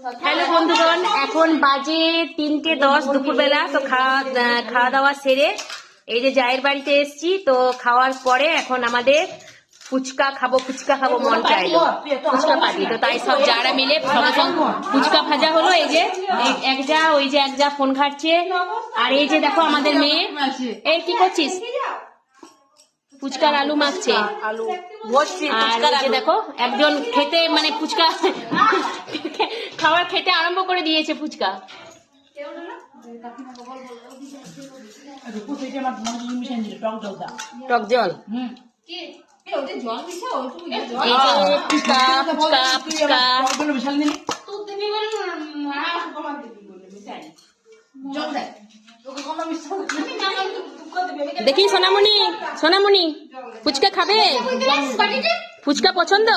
Hello বন্ধুগণ, এখন বাজে 3:10 দুপুরবেলা। তো খাওয়া দাওয়া সেরে এই যে জায়ের বাড়িতে এসেছি। তো খাওয়ার পরে এখন আমাদের ফুচকা খাবো মন চাইলো, ফুচকা পার্টি। তো তাই সব যারা মিলে সঙ্গে সঙ্গে ফুচকা ভাজা হলো। এই যে ওই যে এক যা ফোন ঘাটছে, আর এই যে দেখো আমাদের মেয়ে। এই কি করছিস? ফুচকার আলু মাখছে। আর এই যে দেখো একজন খেতে মানে ফুচকা খাবার খেতে আরম্ভ করে দিয়েছে ফুচকা। টক জল দেখি। সোনামণি ফুচকা খাবে? ফুচকা পছন্দ?